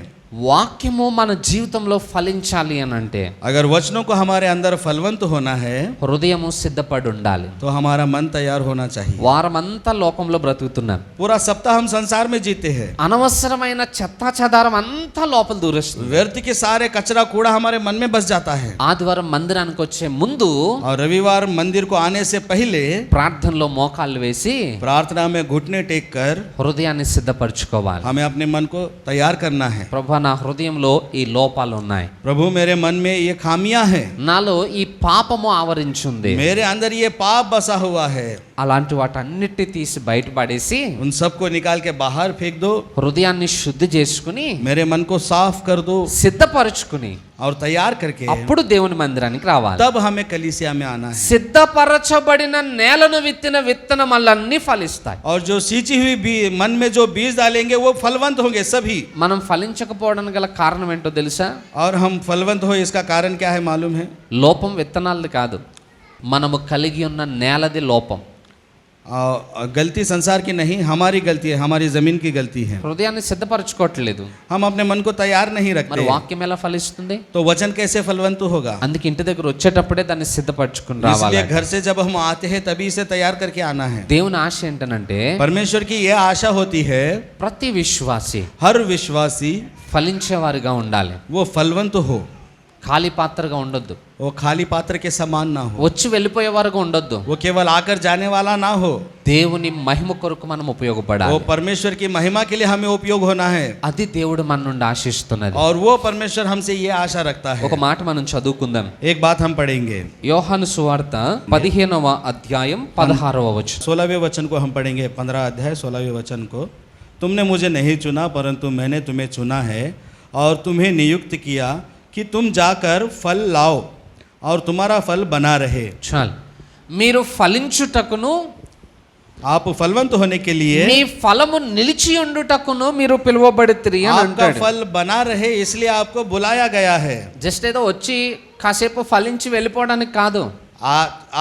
వాక్యము మన జీవితంలో ఫలించాలి అని అంటే अगर वचनों को हमारे अंदर फलवंत होना है హృదయము సిద్ధపడి ఉండాలి. तो हमारा मन तैयार होना चाहिए. వారమంతా లోకంలో బ్రతుకుతున్నాం, पूरा सप्ताह हम संसार में जीते हैं, అనవసరమైన చెత్తా చెదారం అంతా లోపల దూరేస్తుంది. व्यर्थ के सारे कचरा कूड़ा हमारे मन में बस जाता है. ఆదివారం మందిరానికి వచ్చే ముందు और रविवार मंदिर को आने से पहले ప్రార్థనలో మోకాళ్ళు వేసి प्रार्थना में घुटने टेक कर హృదయాన్ని సిద్ధపరచుకోవాలి. हमें अपने मन को तैयार करना है. ప్రభా, నా హృదయంలో ఈ లోపాలు ఉన్నాయి, प्रभु मेरे मन में ये खामियां हैं, నాలో ఈ పాపము ఆవరించుంది, मेरे अंदर ये पाप बसा हुआ है. అలాంటి వాటన్నిటి తీసి బయటపడేసి उन सबको निकाल के बाहर फेंक दो. హృదయాన్ని శుద్ధి చేసుకుని मेरे मन को साफ कर दो సిద్ధపరచుకుని और तैयार करके అప్పుడు దేవుని మందిరానికి రావాలి. तब हमें कलीसिया में आना है. సిద్ధపరచబడిన నేలను విత్తిన విత్తనములన్నీ ఫలిస్తాయి. और जो सींची हुई मन में जो बीज डालेंगे वो फलवंत होंगे सभी. మనం ఫలించకపోవడానికి గల కారణం ఏంటో తెలుసా? और हम फलवंत हो इसका कारण क्या है मालूम है? లోపం విత్తనాలది కాదు, మనము కలిగి ఉన్న నేలది లోపం. गलती संसार की नहीं, हमारी गलती है, हमारी जमीन की गलती है। హృదయాన్ని సిద్ధపరచుకోవట్లేదు, हम अपने मन को तैयार नहीं మరి रखते, వాక్యం ఎలా ఫలిస్తుంది? तो वचन कैसे फलवंत होगा? అందుకే ఇంటి దగ్గర వచ్చేటప్పుడే దాన్ని సిద్ధపరచుకుని రావాలి. इसलिए घर से जब हम आते हैं तभी इसे तैयार करके आना है। దేవుని ఆశ ఏంటనంటే परमेश्वर की यह आशा होती है, ప్రతి విశ్వాసి हर विश्वासी ఫలించేవారిగా ఉండాలి, वो फलवंत हो, ఖాళీ పాత్రగా ఉండొద్దు, वो खाली पात्र के समान ना हो, వచ్చి వెళ్ళిపోయేవారుగా ఉండొద్దు. वो केवल आकर जाने वाला ना हो, దేవుని మహిమ కొరకు మనం वो ఉపయోగపడాలి. परमेश्वर की महिमा के लिए हमें उपयोग होना है, అది దేవుడు మన నుండి ఆశిస్తున్నది. और वो परमेश्वर हमसे ये आशा रखता है। ఒక మాట మనం చదువుకుందాం. एक बात हम पढ़ेंगे, యోహాను సువార్త 15వ అధ్యాయం 16వ వచనం. 16वें वचन को हम पढ़ेंगे, 15 अध्याय 16वें वचन को। तुमने मुझे नहीं चुना परंतु मैंने तुम्हें चुना है और तुम्हें नियुक्त किया कि तुम जाकर फल लाओ और तुम्हारा फल बना रहे। చాలు, మీరు ఫలించుటకును आप फलवंत होने के लिए, మీ ఫలము నిలిచి ఉండుటకును మీరు పిలువబడితిరి అని आपका అంటాడు. फल बना रहे इसलिए आपको बुलाया गया है। జస్ట్ ఏదో వచ్చి కాసేపు ఫలించి వెళ్ళిపోవడానికి కాదు.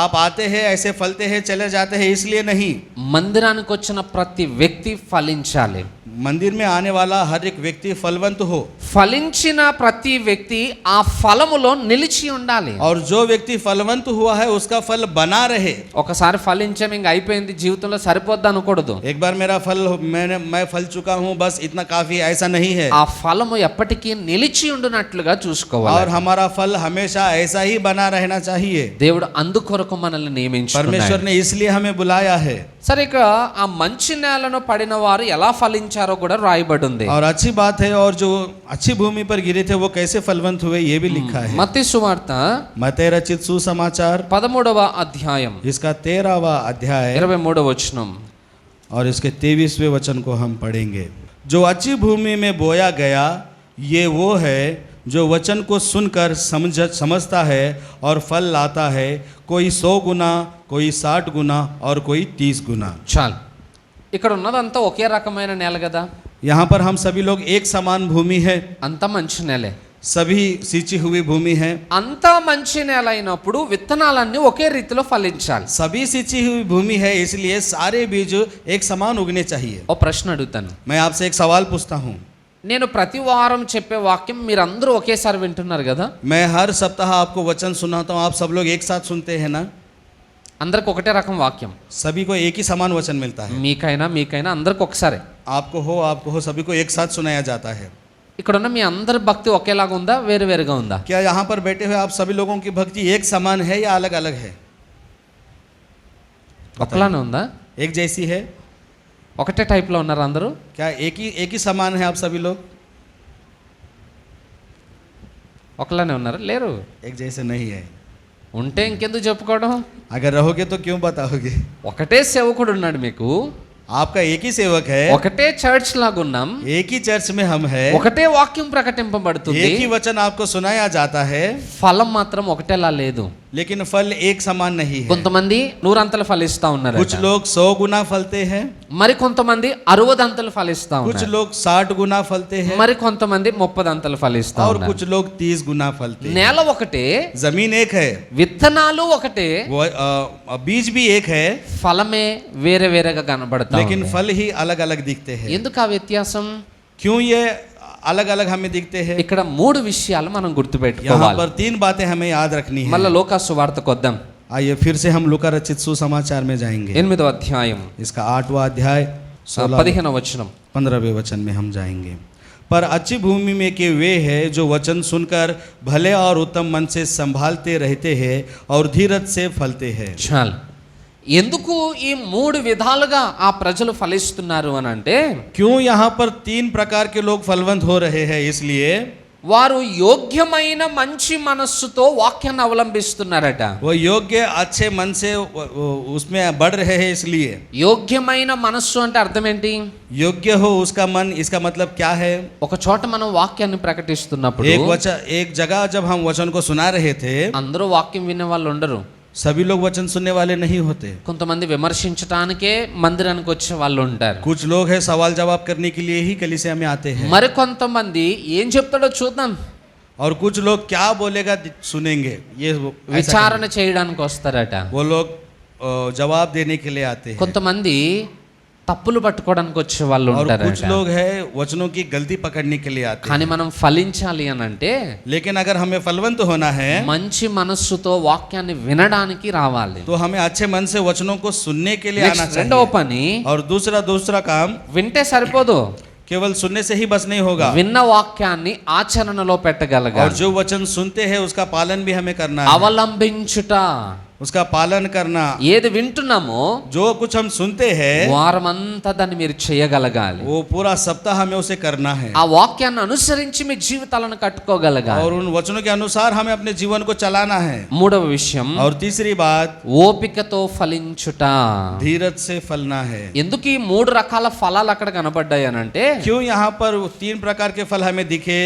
आप आते हैं ऐसे फलते हैं चले जाते हैं इसलिए नहीं। మందిరానికి వచ్చిన ప్రతి వ్యక్తి ఫలించాలి. मंदिर में आने वाला हर एक व्यक्ति फलवंत हो, ఫలించిన ప్రతి వ్యక్తి ఆ ఫలములో నిలిచి ఉండాలి. और जो व्यक्ति फलवंत हुआ है उसका फल बना रहे। ఒకసారి ఫలించాం ఇంక అయిపోయింది జీవితంలో సరిపోద్ది అనకూడదు. एक बार मेरा फल मैं फल चुका हूँ बस इतना काफी, ऐसा नहीं है। ఆ ఫలము ఎప్పటికీ నిలిచి ఉండునట్లుగా చూసుకోవాలి. और हमारा फल हमेशा ऐसा ही बना रहना चाहिए। దేవుడు అందుకొరకు మనల్ని నియమించుకున్నాడు. परमेश्वर ने इसलिए हमें बुलाया है। సరే, ఇక ఆ మంచి నేలను పడిన వారు ఎలా ఫలించారో కూడా రాయబడి ఉంది. और अच्छी बात है, और जो अच्छी भूमि पर गिरे थे वो कैसे फलवंत हुए ये भी लिखा है। మత్తయి సువార్త मत्ती रचित सुसमाचार 13వ అధ్యాయం इसका 13वां अध्याय 23వ वचనం. और इसके 23वें वचन को हम पढ़ेंगे। जो अच्छी भूमि में बोया गया ये वो है जो वचन को सुनकर समझता है और फल लाता है, कोई 100 गुना, कोई 60 गुना और कोई 30 गुना। చాలు, ఇక్కడ ఉన్నదంతా ఒకే రకమైన నేల కదా, यहाँ पर हम सभी लोग एक समान भूमि है, అంత మంచి నేలే. सभी सींची हुई भूमि है। అంత మంచి నేల అయినప్పుడు విత్తనాలన్నీ ఒకే రీతిలో ఫలించాలి. सभी सींची हुई भूमि है इसलिए सारे बीज एक समान उगने चाहिए। ఓ ప్రశ్న అడుగుతాను. मैं आपसे एक सवाल पूछता हूँ, నేను ప్రతి వారం చెప్పే వాక్యం మీరందరూ ఒకేసారి వింటున్నారు కదా, मैं हर सप्ताह आपको वचन सुनाता हूँ, आप सब लोग एक साथ सुनते हैं ना? అందరికి ఒకటే రకం వాక్యం, सभी को एक ही समान वचन मिलता है। మీకైనా అందరికి ఒకసారి. आपको हो सभी को एक साथ सुनाया जाता है। ఇక్కడ ఉన్న మీ అందరి భక్తి ఒకేలాగా ఉందా, వేరు వేరుగా ఉందా? क्या यहाँ पर बैठे हुए आप सभी लोगों की भक्ति एक समान है या अलग अलग है? ఒకలానే ఉందా? एक जैसी है? ఒకటే టైప్లో ఉన్నారు అందరూ? क्या एक ही समान है आप सभी लोग? ఒకలానే ఉన్నారు? లేరు. एक जैसे नहीं है। ఉంటే ఇంకెందుకు చెప్పుకోవడం? अगर रहोगे तो क्यों बताओगे? ఒకటే సేవకుడు ఉన్నాడు మీకు, आपका एक ही सेवक है, ఒకటే చర్చ్ లాగున్నాం, एक ही चर्च में हम है, ఒకటే వాక్యం ప్రకటింపబడుతుంది, एक ही वचन आपको सुनाया जाता है, ఫలం మాత్రం ఒకటేలా లేదు. लेकिन फल एक समान नहीं है। కొంతమంది 100 అంతలు ఫలిస్తా ఉన్నారు, कुछ लोग 100 गुना फलते हैं, మరి కొంతమంది 60 అంతలు ఫలిస్తా कुछ ఉన్నారు, लोग 60 गुना फलते हैं, మరి కొంతమంది 30 అంతలు ఫలిస్తా और ఉన్నారు. कुछ लोग 30 गुना फलते हैं। నేల ఒకటే, जमीन एक है, విత్తనాలు ఒకటే, वो बीज भी एक है, ఫలమే వేరే వేరేగా కనబడతా लेकिन ఉంది. फल ही अलग अलग दिखते हैं। ఎందుకు ఆ వ్యత్యాసం? क्यों ये अलग अलग हमें दिखते हैं? ఇక్కడ 3 విషయాలు మనం यहाँ గుర్తుపెట్టుకోవాలి. पर 3 बातें हमें याद रखनी है। మళ్ళీ లోకా సువార్తకు వద్దాం. आइए फिर से हम लूका रचित सुसमाचार में जाएंगे। 8వ అధ్యాయం इसका 8वां अध्याय 15వ వచనం. 15वें वचन में हम जाएंगे। पर अच्छी भूमि में के वे हैं जो वचन सुनकर भले और उत्तम मन से संभालते रहते हैं और धीरज से फलते हैं। చాలు, ఎందుకు ఈ 3 విధాలుగా ఆ ప్రజలు ఫలిస్తున్నారు అని అంటే, क्यों यहाँ पर 3 प्रकार के लोग फलवंत हो रहे हैं? इसलिए వారు యోగ్యమైన మంచి మనస్సుతో వాక్యాన్ని అవలంబిస్తున్నారట. वो योग्य अच्छे मन से उसमें बढ़ रहे हैं। इसलिए యోగ్యమైన మనస్సు అంటే అర్థం ఏంటి? योग्य हो उसका मन, इसका मतलब क्या है? ఒక చోట మనం వాక్యాన్ని ప్రకటిస్తున్నప్పుడు एक जगह जब हम वचन को सुना रहे थे, అందరూ వాక్యం వినే వాళ్ళు ఉండరు. सभी लोग वचन सुनने वाले नहीं होते। కొంతమంది విమర్శించడానికే మందిరానికి వచ్చే వాళ్ళు ఉంటారు. कुछ लोग हैं सवाल जवाब करने के लिए ही कलीसिया में आते हैं, మరి కొంతమంది ఏం చెప్తాడో చూద్దాం, और कुछ लोग क्या बोलेगा सुनेंगे, ये ऐसा విచారణ చేయడానికి వస్తారట. वो लोग जवाब देने के लिए आते हैं కొంతమంది తప్పులు పట్టుకోవడానికి వచ్చే వాళ్ళు और ఉంటారు. कुछ लोग हैं वचनों की गलती पकड़ने के लिए आते కానీ हैं। మనం ఫలించాలి అని అంటే लेकिन अगर हमें फलवंत होना है మంచి మనస్సుతో వాక్యాన్ని వినడానికి రావాలి. तो हमें अच्छे मन से वचनों को सुनने के लिए आना రెండవ चाहिए। పని, और दूसरा काम వింటే సరిపోదు, केवल सुनने से ही बस नहीं होगा, విన్న వాక్యాన్ని ఆచరణలో और పెట్టగలగాలి. जो वचन सुनते हैं उसका पालन भी हमें करना है, అవలంబించుట, उसका पालन करना। ఏది వింటున్నామో जो कुछ हम सुनते हैं వారమంతా దాన్ని మీరు చేయగలగాలి. वो पूरा सप्ताह हमें उसे करना है, ఆ వాక్యాన్ని అనుసరించి మీ జీవితాలను కట్టుకోగలగాలి. और उन वचनों के अनुसार हमें अपने जीवन को चलाना है। మూడవ విషయం, और तीसरी बात, ఓపికతో ఫలించుట. धीरज से फलना है। ఎందుకు ఈ మూడు రకాల ఫలాలు అక్కడ కనబడ్డాయి అని అంటే, क्यों यहाँ पर 3 प्रकार के फल हमें दिखे?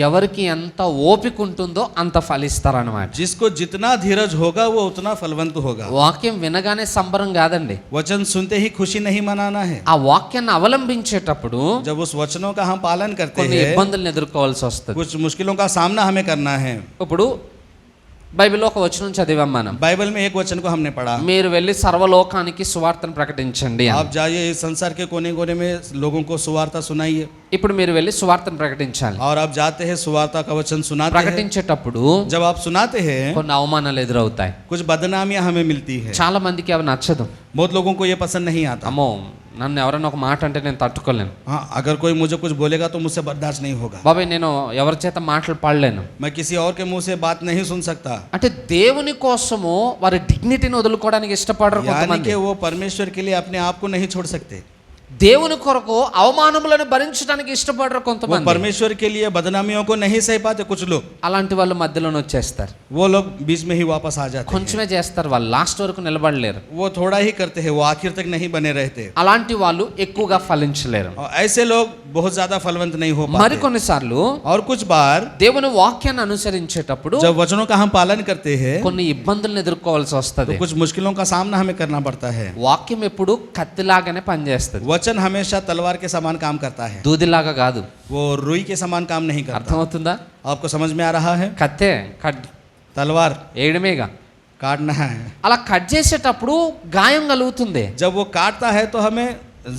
ఎవరికి ఎంత ఓపిక ఉంటుందో అంత ఫలిస్తారన్నమాట. जिसको जितना धीरज होगा वो उतना फलवंत होगा। వాక్యం వినగానే సంబరం కాదండి, वचन सुनते ही खुशी नहीं मनाना है। ఆ వాక్యాన్ని అవలంబించేటప్పుడు जब उस वचनों का हम पालन करते కొన్ని हैं, ఇబ్బందులను ఎదుర్కోవాల్సి వస్తుంది. कुछ मुश्किलों का सामना हमें करना है। ఇప్పుడు బైబిల్లో ఒక వచనం చదివాం మనం, बाइबल में एक वचन को हमने पढ़ा, మీరు వెళ్ళి సర్వలోకానికి సువార్తను ప్రకటించండి అని. आप जाइए इस संसार के कोने कोने में लोगों को सुवार्ता सुनाइए। ఇప్పుడు మీరు వెళ్ళి సువార్తను ప్రకటించాలి. और आप जाते हैं सुवार्ता का वचन सुनाते हैं। ప్రకటించేటప్పుడు जब आप सुनाते हैं కొన్ని అవమానాలు ఎదురవుతాయి. कुछ बदनामियां हमें मिलती है। చాలా మందికి అవి నచ్చదు. बहुत लोगों को ये पसंद नहीं आता। అమ్మో, నన్ను ఎవరైనా ఒక మాట అంటే నేను తట్టుకోలేను, हाँ, अगर कोई मुझे कुछ बोलेगा तो मुझसे बर्दाश्त नहीं होगा, బాబాయ్ నేను ఎవరి చేత మాటలు పడలేను. मैं किसी और के मुंह से बात नहीं सुन सकता। అంటే దేవుని కోసము వారి డిగ్నిటీని వదులుకోవడానికి ఇష్టపడరు यानी కొంతమంది. कि वो परमेश्वर के लिए अपने आप को नहीं छोड़ सकते। దేవుని కొరకు అవమానములను భరించడానికి ఇష్టపడరు वो కొంతమంది. परमेश्वर के लिए बदनामियों को नहीं सह पाते कुछ लोग। అలాంటి వాళ్ళు మధ్యలోనే వచ్చేస్తారు. वो लोग बीच में ही वापस आ जाते हैं। కొంచెమే చేస్తారు, వాళ్ళు లాస్ట్ వరకు నిలబడలేరు. वो थोड़ा ही करते हैं, वो आखिर तक नहीं बने रहते। అలాంటి వాళ్ళు ఎక్కువగా ఫలించలేరు. और ऐसे लोग बहुत ज्यादा फलवंत नहीं हो पाते। మరికొన్నిసార్లు और कुछ बार దేవుని వాక్యాన్ని అనుసరించేటప్పుడు जब वचनों का हम पालन करते हैं కొన్ని ఇబ్బందులను ఎదుర్కోవాల్సి तो వస్తది. कुछ मुश्किलों का सामना हमें करना पड़ता है। వాక్యం ఎప్పుడు కత్తిలాగానే పనిచేస్తుంది, वचन हमेशा तलवार के समान काम करता है, దూదిలాగా కాదు. वो रुई के समान काम नहीं करता। అర్థమవుతుందా? आपको समझ में आ रहा है? కత్తే కట్ तलवार వేయడమేగా. काटना है, అలా కట్ చేసేటప్పుడు గాయం కలుగుతుంది. जब वो काटता है तो हमें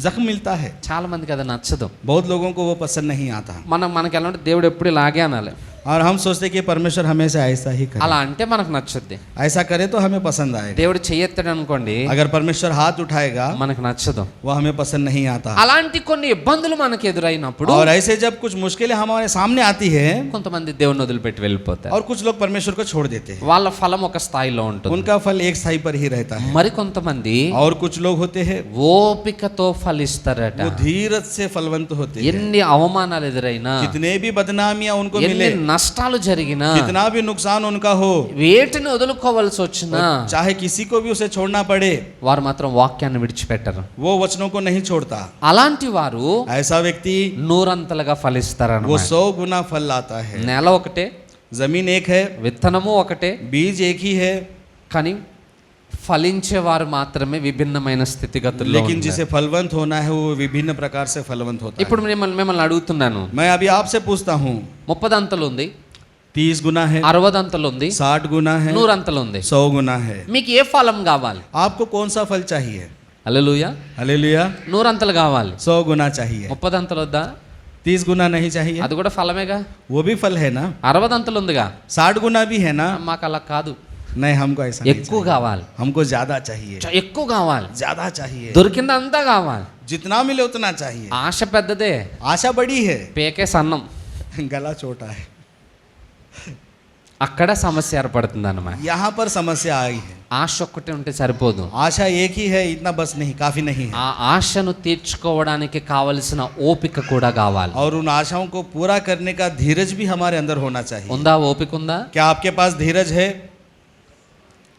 जख्म मिलता है। చాలా మందికి అది నచ్చదు. बहुत लोगों को वो पसंद नहीं आता, మనకి ఎలా అంటే దేవుడు ఎప్పుడు ఇలాగే అనాలి, और हम सोचते कि परमेश्वर हमेशा ऐसा ही करे। అలా అంటే మనకు నచ్చుద్ది. ऐसा करे तो हमें पसंद आएगा। దేవుడు చెయ్యెత్తాడు అనుకోండి, अगर परमेश्वर हाथ उठाएगा మనకు నచ్చదు. वो हमें पसंद नहीं आता। అలాంటి కొన్ని ఇబ్బందులు మనకు ఎదురైనప్పుడు और ऐसे जब कुछ मुश्किलें हमारे सामने आती है కొంతమంది దేవుని వదిలిపెట్టి వెళ్ళిపోతారు. और कुछ लोग परमेश्वर को छोड़ देते हैं, వాళ్ళ ఫలం ఒక స్థాయిలో ఉంటుంది. उनका फल एक स्थाई पर ही रहता है। మరి కొంతమంది और कुछ लोग होते हैं ఓపికతో ఫలిస్తారట. वो धीरज से फलवंत होते हैं। ఎన్ని అవమానాలు ఎదురైనా, कितने भी बदनामियां उनको ఎన్ని मिले, నష్టాలు జరిగినా, कितना भी नुकसान उनका हो, వేటిని వదులుకోవాల్సి వచ్చినా चाहे किसी को भी उसे छोड़ना पड़े, వారు మాత్రం వాక్యాన్ని విడిచిపెట్టరు. वो वचनों को नहीं छोड़ता। అలాంటి వారు ऐसा व्यक्ति నూరంతలుగా वो ఫలిస్తారన్నమాట. 100 गुना फल लाता है। నేల ఒకటే, जमीन एक है, విత్తనము ఒకటే, बीज एक ही है, కానీ ఫలించేవారు మాత్రమే విభిన్నమైన స్థితిగతుల్లో लेकिन ఉన్నారు. जिसे फलवंत होना है वो विभिन्न प्रकार से फलवंत होता है। ఇప్పుడు మిమ్మల్ని అడుగుతున్నాను, मैं अभी आपसे पूछता हूँ, 30 అంతలు ఉంది, 30 गुना है, 60 అంతలు ఉంది, 60 गुना है, 100 అంతలు ఉంది. 100 गुना है, మీకు ఏ ఫలం కావాలి? आपको कौन सा फल चाहिए? హల్లెలూయా. हालेलुया। 100 అంతలు కావాలి, 100 गुना चाहिए, 30 అంతలు వద్దా? 30 गुना नहीं चाहिए? అది కూడా ఫలమేగా. वो भी फल है ना। 60 అంతలు ఉందిగా, 60 गुना भी है ना। మాకు అలా కాదు, नहीं, हमको ऐसा नहीं ఎక్కువ चाहिए। కావాలి, हमको ज्यादा चाहिए, ఎక్కువ కావాలి, ज्यादा चाहिए, దొరికిందంతా కావాలి. जितना मिले उतना चाहिए। ఆశ పెద్దదే, आशा बड़ी है, పేకే సన్నం. गला छोटा है। అక్కడ సమస్య ఏర్పడుతుంది అన్నమాట. यहाँ पर समस्या आई है। ఆశ ఒక్కటే ఉంటే సరిపోదు, आशा एक ही है, इतना बस नहीं, काफी नहीं है। ఆ ఆశను తీర్చుకోవడానికి కావలసిన ఓపిక కూడా కావాలి. और उन आशाओं को पूरा करने का धीरज भी हमारे अंदर होना चाहिए। ఉందా? ఓపిక ఉందా? क्या आपके पास धीरज है?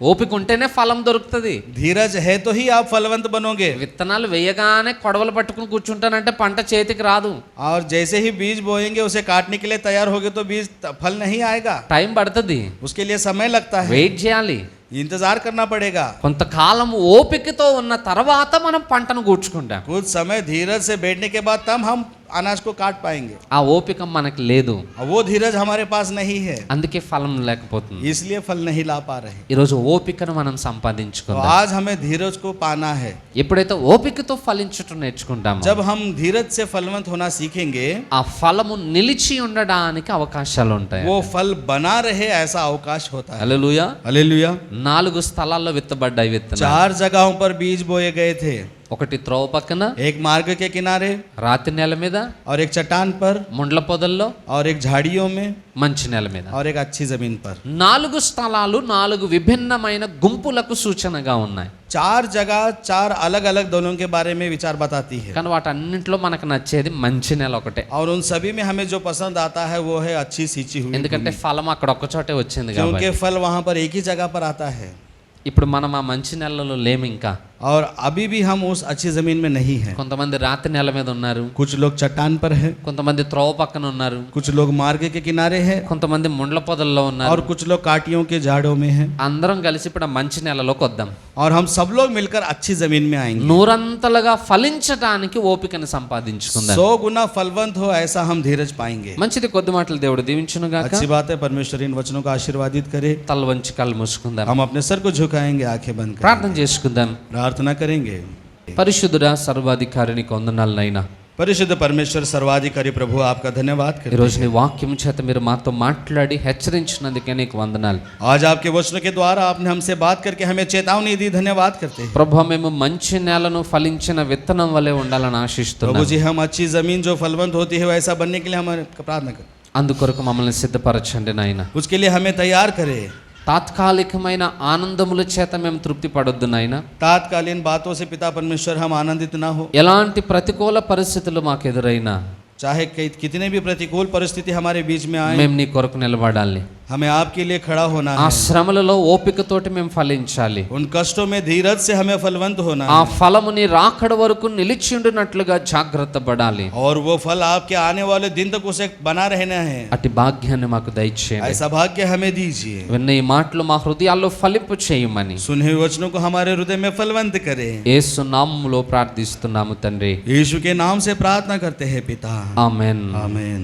ఓపిక ఉంటేనే ఫలం దొరుకుతుంది. धीरज है तो ही आप फलवंत बनोगे। విత్తనాలు వేయగానే కొడవలు పట్టుకుని కూర్చుంటానంటే పంట చేతికి రాదు. और जैसे ही बीज बोएंगे उसे काटने के लिए तैयार होगे तो बीज फल नहीं आएगा, టైం పడుతుంది, उसके लिए समय लगता है, వెయిట్ చేయాలి. इंतजार करना पड़ेगा। కొంతకాలం ఓపికతో ఉన్న తర్వాత మనం పంటను కూర్చుకుంటాం. कुछ समय धीरज से बैठने के बाद तब हम अनाज को काट पाएंगे। ఆ ఓపిక మనకు లేదు, वो धीरज हमारे पास नहीं है, అందుకే ఫలం లేకపోతుంది. इसलिए फल नहीं ला पा रहे। ఈరోజు ఓపికను మనం तो సంపాదించుకుందాం. आज हमें धीरज को पाना है। ఎప్పుడైతే ఓపికతో ఫలించటం నేర్చుకుంటామో, जब हम धीरज से फलवंत होना सीखेंगे, ఆ ఫలము నిలిచి ఉండడానికి అవకాశాలు ఉంటాయి. वो फल बना रहे ऐसा अवकाश होता है। హల్లెలూయా. हालेलुया। 4 స్థలాల్లో విత్తబడ్డాయి విత్తనాలు. 4 जगहों पर बीज बोए गए थे, ఒకటి త్రోవ పక్కన, एक मार्ग के किनारे రాతి నేల మీద, और एक चट्टान पर ముండ్ల పొదల్లో, और एक झाड़ियों में మంచి నేల మీద. और एक अच्छी जमीन पर। 4 స్థలాలు 4 విభిన్నమైన గుంపులకు సూచనగా ఉన్నాయి. 4 जगह 4 अलग अलग दलों के बारे में विचार बताती है, కానీ వాటన్నింటిలో మనకు నచ్చేది మంచి నేల ఒకటే. और उन सभी में हमें जो पसंद आता है वो है अच्छी सींची हुई ఎందుకంటే भूमि, ఫలం అక్కడ ఒక్క చోటే వచ్చింది क्योंकि కాబట్టి. फल वहां पर एक ही जगह पर आता है। ఇప్పుడు మనం ఆ మంచి నేలలో లేము ఇంకా. और अभी भी हम उस अच्छी जमीन में नहीं है। కొంతమంది రాతి నేల మీద ఉన్నారు, कुछ लोग चट्टान पर है, కొంతమంది త్రోవ పక్కన ఉన్నారు, कुछ लोग मार्ग के किनारे है, కొంతమంది ముండ్ల పొదల్లో ఉన్నారు. और कुछ लोग काटियों के झाड़ों में है। అందరం కలిసి ఇప్పుడు ఆ మంచి నేలలోకి వద్దాం. और हम सब लोग मिलकर अच्छी जमीन में आएंगे। నూరంతలుగా ఫలించడానికి ఓపికను సంపాదించుకుందాం. 100 गुना फलवंत हो ऐसा हम धीरज पाएंगे। మంచిది, కొద్ది మాటలు దేవుడు దీవించును గాక. अच्छी बात है, परमेश्वर इन वचनों को आशीर्वादित करे। తల వంచి కళ్ళు మూసుకుందాం, हम अपने सर को झुकाएंगे, आंखें बंद ప్రార్థన करेंगे, చేసుకుందాం. प्रार्थना करेंगे। పరిశుద్ధుడా సర్వాధికారిని వందనాలనైనా, परिशुद्ध परमेश्वर सर्वाधिकारी प्रभु आपका धन्यवाद करते ఈరోజు हैं। నీ వాక్యం చేత మీరు మాతో మాట్లాడి హెచ్చరించినందుకే నీకు వందనాలు. आज आपके वचनों के द्वारा आपने हमसे बात करके हमें चेतावनी दी, धन्यवाद करते हैं। ప్రభు, మేము మంచి నేలను ఫలించిన విత్తనం వలె ఉండాలని प्रभु ఆశిస్తున్నాం. जी, हम अच्छी जमीन जो फलवंत होती है वैसा बनने के लिए हम प्रार्थना करें। అందుకొరకు మమ్మల్ని సిద్ధపరచండి నాయన. उसके लिए हमें तैयार करें। తాత్కాలికమైన ఆనందముల చేత మేము తృప్తి పడొద్దు నాయన. तात्कालीन बातों से पिता परमेश्वर हम आनंदित ना हो। ఎలాంటి ప్రతికూల పరిస్థితులు మాకు ఎదురైనా चाहे कितने भी प्रतिकूल परिस्थिति हमारे बीच में आए, మేము నీ కొరకు నిలబడాలి. हमें आपके लिए खड़ा होना ఆ है। శ్రమలలో ఓపికతోటి మేము ఫలించాలి. उन कष्टों में धीरज से हमें फलवंत होना ఆ है, ఫలము నీ రాకడ వరకు నిలిచి ఉండినట్లుగా జాగ్రత్త పడాలి. और वो फल आपके आने वाले दिन तक उसे बना रहना है। అటు భాగ్యాన్ని మాకు దయచేయండి. ऐसा भाग्य हमें दीजिए। విన్న ఈ మాటలు మా హృదయాల్లో ఫలింపు చేయమని सुने हुए वचनों को हमारे हृदय में फलवंत करें। యేసు నామములో ప్రార్థిస్తున్నాము తండ్రి. यीशु के नाम से प्रार्थना करते हैं पिता, ఆమేన్. आमीन।